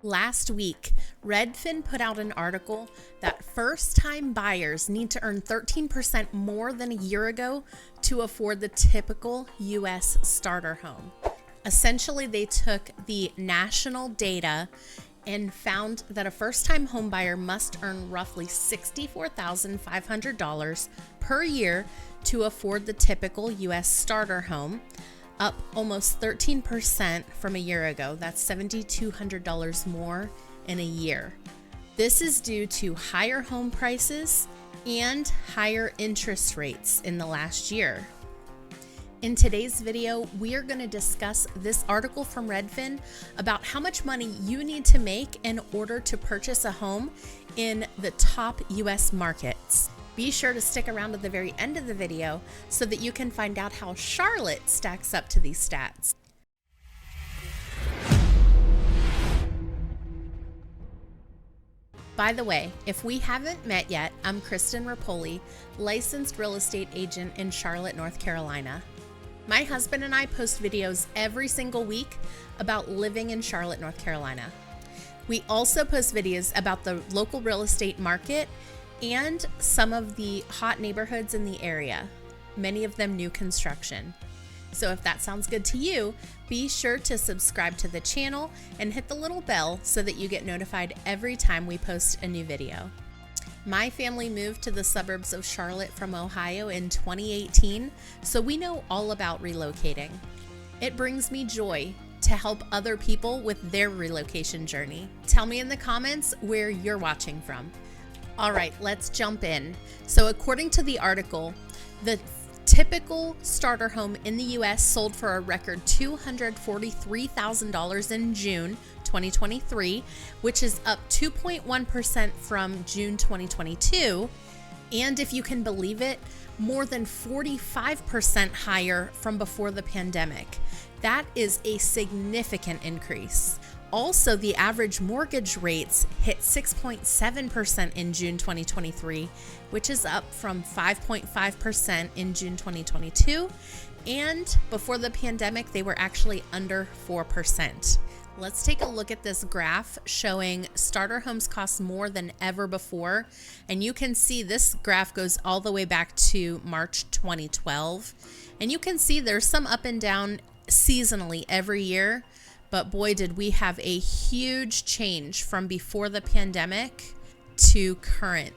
Last week, Redfin put out an article that first-time buyers need to earn 13% more than a year ago to afford the typical U.S. starter home. Essentially, they took the national data and found that a first-time home buyer must earn roughly $64,500 per year to afford the typical U.S. starter home, up almost 13% from a year ago. That's $7,200 more in a year. This is due to higher home prices and higher interest rates in the last year. In today's video, we are going to discuss this article from Redfin about how much money you need to make in order to purchase a home in the top U.S. markets. Be sure to stick around to the very end of the video so that you can find out how Charlotte stacks up to these stats. By the way, if we haven't met yet, I'm Kristen Rapoli, licensed real estate agent in Charlotte, North Carolina. My husband and I post videos every single week about living in Charlotte, North Carolina. We also post videos about the local real estate market and some of the hot neighborhoods in the area, many of them new construction. So if that sounds good to you, be sure to subscribe to the channel and hit the little bell so that you get notified every time we post a new video. My family moved to the suburbs of Charlotte from Ohio in 2018, so we know all about relocating. It brings me joy to help other people with their relocation journey. Tell me in the comments where you're watching from. All right, let's jump in. So according to the article, the typical starter home in the U.S. sold for a record $243,000 in June 2023, which is up 2.1% from June 2022. And if you can believe it, more than 45% higher from before the pandemic. That is a significant increase. Also, the average mortgage rates hit 6.7% in June 2023, which is up from 5.5% in June 2022. And before the pandemic, they were actually under 4%. Let's take a look at this graph showing starter homes cost more than ever before. And you can see this graph goes all the way back to March 2012. And you can see there's some up and down seasonally every year. But boy, did we have a huge change from before the pandemic to current.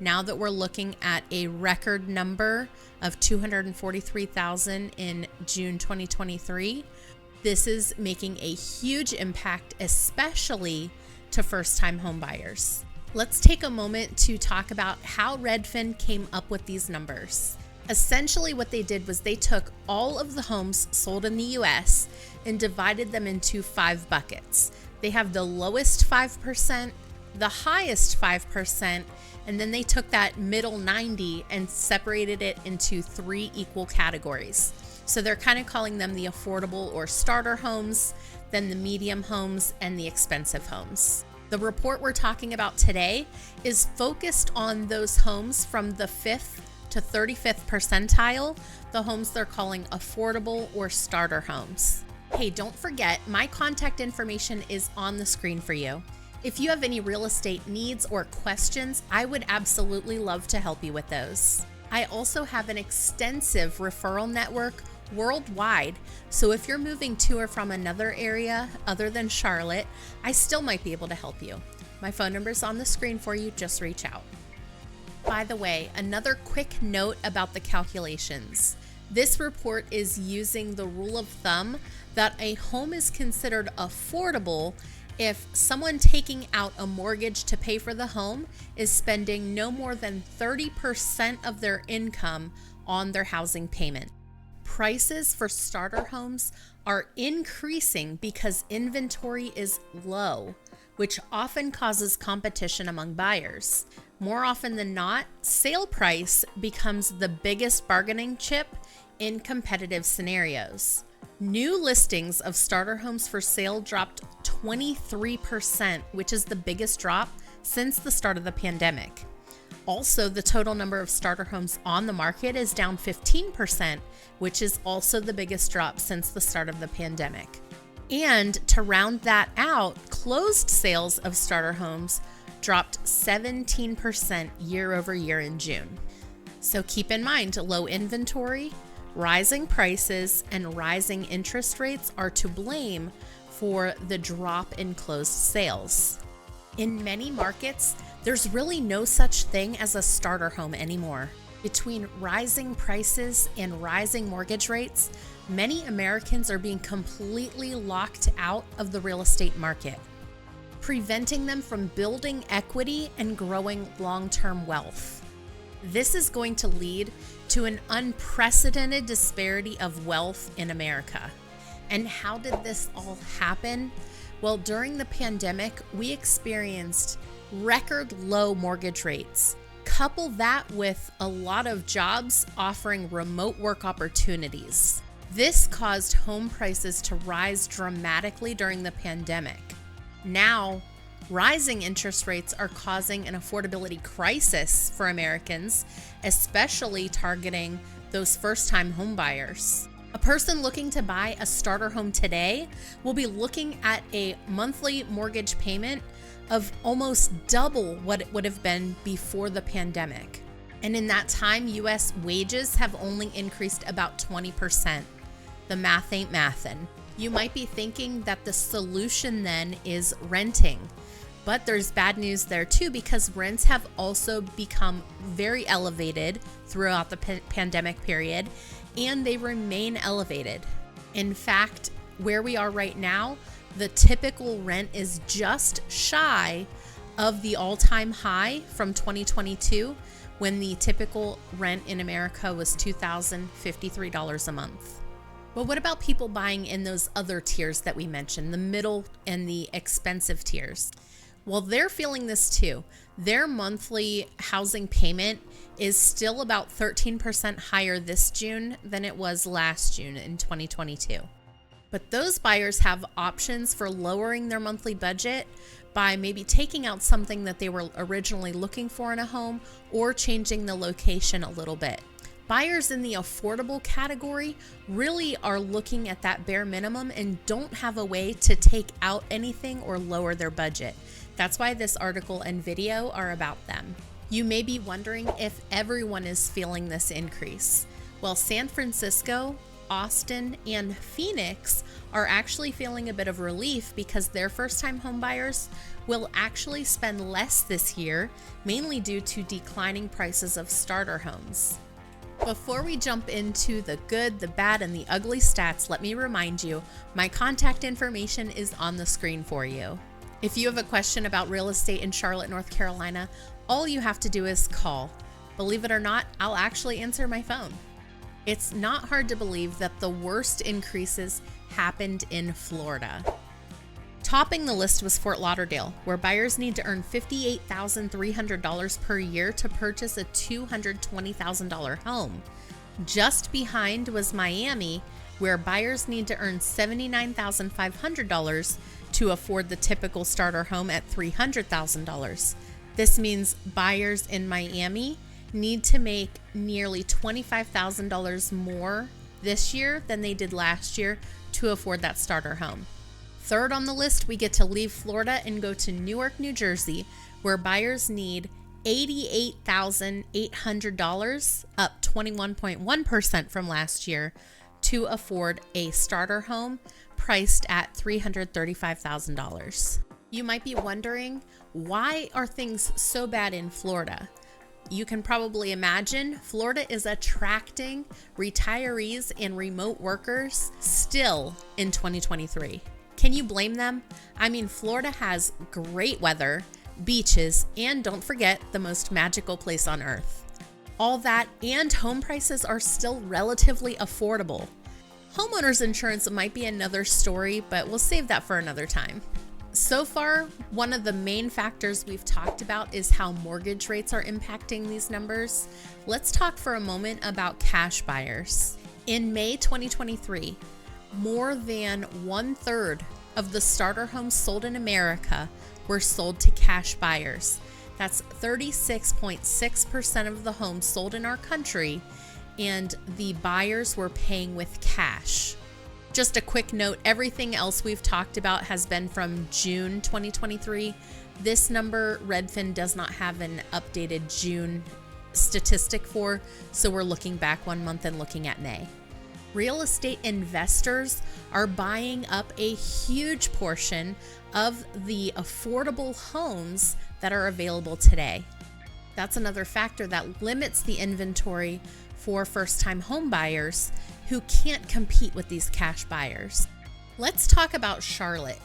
Now that we're looking at a record number of 243,000 in June 2023, this is making a huge impact, especially to first-time home buyers. Let's take a moment to talk about how Redfin came up with these numbers. Essentially, what they did was they took all of the homes sold in the U.S. and divided them into 5 buckets. They have the lowest 5%, the highest 5%, and then they took that middle 90 and separated it into 3 equal categories. So they're kind of calling them the affordable or starter homes, then the medium homes, and the expensive homes. The report we're talking about today is focused on those homes from the 5th to 35th percentile, the homes they're calling affordable or starter homes. Hey, don't forget, my contact information is on the screen for you. If you have any real estate needs or questions, I would absolutely love to help you with those. I also have an extensive referral network worldwide, so if you're moving to or from another area other than Charlotte, I still might be able to help you. My phone number is on the screen for you, just reach out. By the way, another quick note about the calculations. This report is using the rule of thumb that a home is considered affordable if someone taking out a mortgage to pay for the home is spending no more than 30% of their income on their housing payment. Prices for starter homes are increasing because inventory is low, which often causes competition among buyers. More often than not, sale price becomes the biggest bargaining chip in competitive scenarios. New listings of starter homes for sale dropped 23%, which is the biggest drop since the start of the pandemic. Also, the total number of starter homes on the market is down 15%, which is also the biggest drop since the start of the pandemic. And to round that out, closed sales of starter homes dropped 17% year over year in June. So keep in mind, low inventory, rising prices, and rising interest rates are to blame for the drop in closed sales. In many markets, there's really no such thing as a starter home anymore. Between rising prices and rising mortgage rates, many Americans are being completely locked out of the real estate market, preventing them from building equity and growing long-term wealth. This is going to lead to an unprecedented disparity of wealth in America. And how did this all happen? Well, during the pandemic, we experienced record low mortgage rates. Couple that with a lot of jobs offering remote work opportunities. This caused home prices to rise dramatically during the pandemic. Now, rising interest rates are causing an affordability crisis for Americans, especially targeting those first-time home buyers. A person looking to buy a starter home today will be looking at a monthly mortgage payment of almost double what it would have been before the pandemic. And in that time, U.S. wages have only increased about 20%. The math ain't mathin'. You might be thinking that the solution then is renting. But there's bad news there too, because rents have also become very elevated throughout the pandemic period, and they remain elevated. In fact, where we are right now, the typical rent is just shy of the all-time high from 2022, when the typical rent in America was $2,053 a month. But what about people buying in those other tiers that we mentioned, the middle and the expensive tiers? Well, they're feeling this too. Their monthly housing payment is still about 13% higher this June than it was last June in 2022. But those buyers have options for lowering their monthly budget by maybe taking out something that they were originally looking for in a home or changing the location a little bit. Buyers in the affordable category really are looking at that bare minimum and don't have a way to take out anything or lower their budget. That's why this article and video are about them. You may be wondering if everyone is feeling this increase. Well, San Francisco, Austin, and Phoenix are actually feeling a bit of relief because their first-time home buyers will actually spend less this year, mainly due to declining prices of starter homes. Before we jump into the good, the bad, and the ugly stats, let me remind you, my contact information is on the screen for you. If you have a question about real estate in Charlotte, North Carolina, all you have to do is call. Believe it or not, I'll actually answer my phone. It's not hard to believe that the worst increases happened in Florida. Topping the list was Fort Lauderdale, where buyers need to earn $58,300 per year to purchase a $220,000 home. Just behind was Miami, where buyers need to earn $79,500 to afford the typical starter home at $300,000. This means buyers in Miami need to make nearly $25,000 more this year than they did last year to afford that starter home. Third on the list, we get to leave Florida and go to Newark, New Jersey, where buyers need $88,800, up 21.1% from last year, to afford a starter home priced at $335,000. You might be wondering, why are things so bad in Florida? You can probably imagine Florida is attracting retirees and remote workers still in 2023. Can you blame them? I mean, Florida has great weather, beaches, and don't forget, the most magical place on earth. All that, and home prices are still relatively affordable. Homeowners insurance might be another story, but we'll save that for another time. So far, one of the main factors we've talked about is how mortgage rates are impacting these numbers. Let's talk for a moment about cash buyers. In May 2023, more than 1/3 of the starter homes sold in America were sold to cash buyers. That's 36.6% of the homes sold in our country, and the buyers were paying with cash. Just a quick note, everything else we've talked about has been from June 2023. This number, Redfin does not have an updated June statistic for, so we're looking back 1 month and looking at May. Real estate investors are buying up a huge portion of the affordable homes that are available today. That's another factor that limits the inventory for first-time home buyers who can't compete with these cash buyers. Let's talk about Charlotte.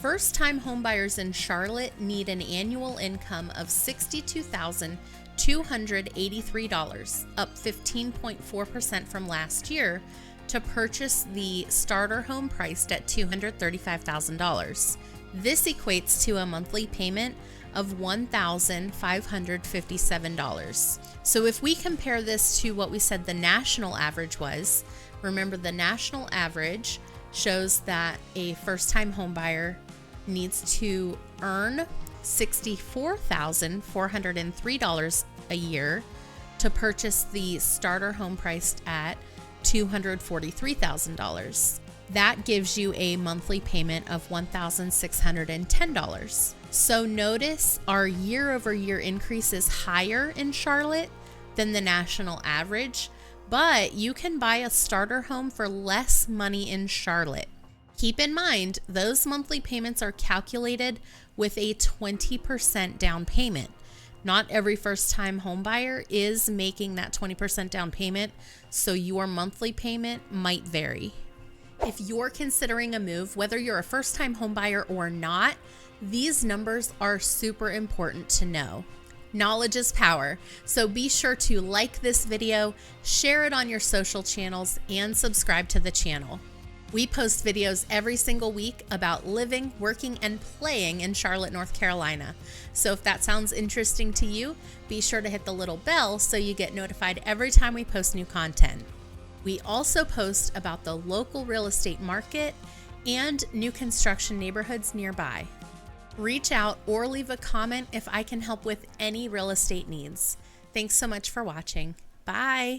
First-time home buyers in Charlotte need an annual income of $62,283, up 15.4% from last year, to purchase the starter home priced at $235,000. This equates to a monthly payment of $1,557. So if we compare this to what we said the national average was, remember the national average shows that a first-time home buyer needs to earn $64,403 a year to purchase the starter home priced at $243,000. That gives you a monthly payment of $1,610. So notice our year-over-year increase is higher in Charlotte than the national average, but you can buy a starter home for less money in Charlotte. Keep in mind, those monthly payments are calculated with a 20% down payment. Not every first-time home buyer is making that 20% down payment, so your monthly payment might vary. If you're considering a move, whether you're a first-time home buyer or not, these numbers are super important to know. Knowledge is power, so be sure to like this video, share it on your social channels, and subscribe to the channel. We post videos every single week about living, working, and playing in Charlotte, North Carolina. So if that sounds interesting to you, be sure to hit the little bell so you get notified every time we post new content. We also post about the local real estate market and new construction neighborhoods nearby. Reach out or leave a comment if I can help with any real estate needs. Thanks so much for watching. Bye.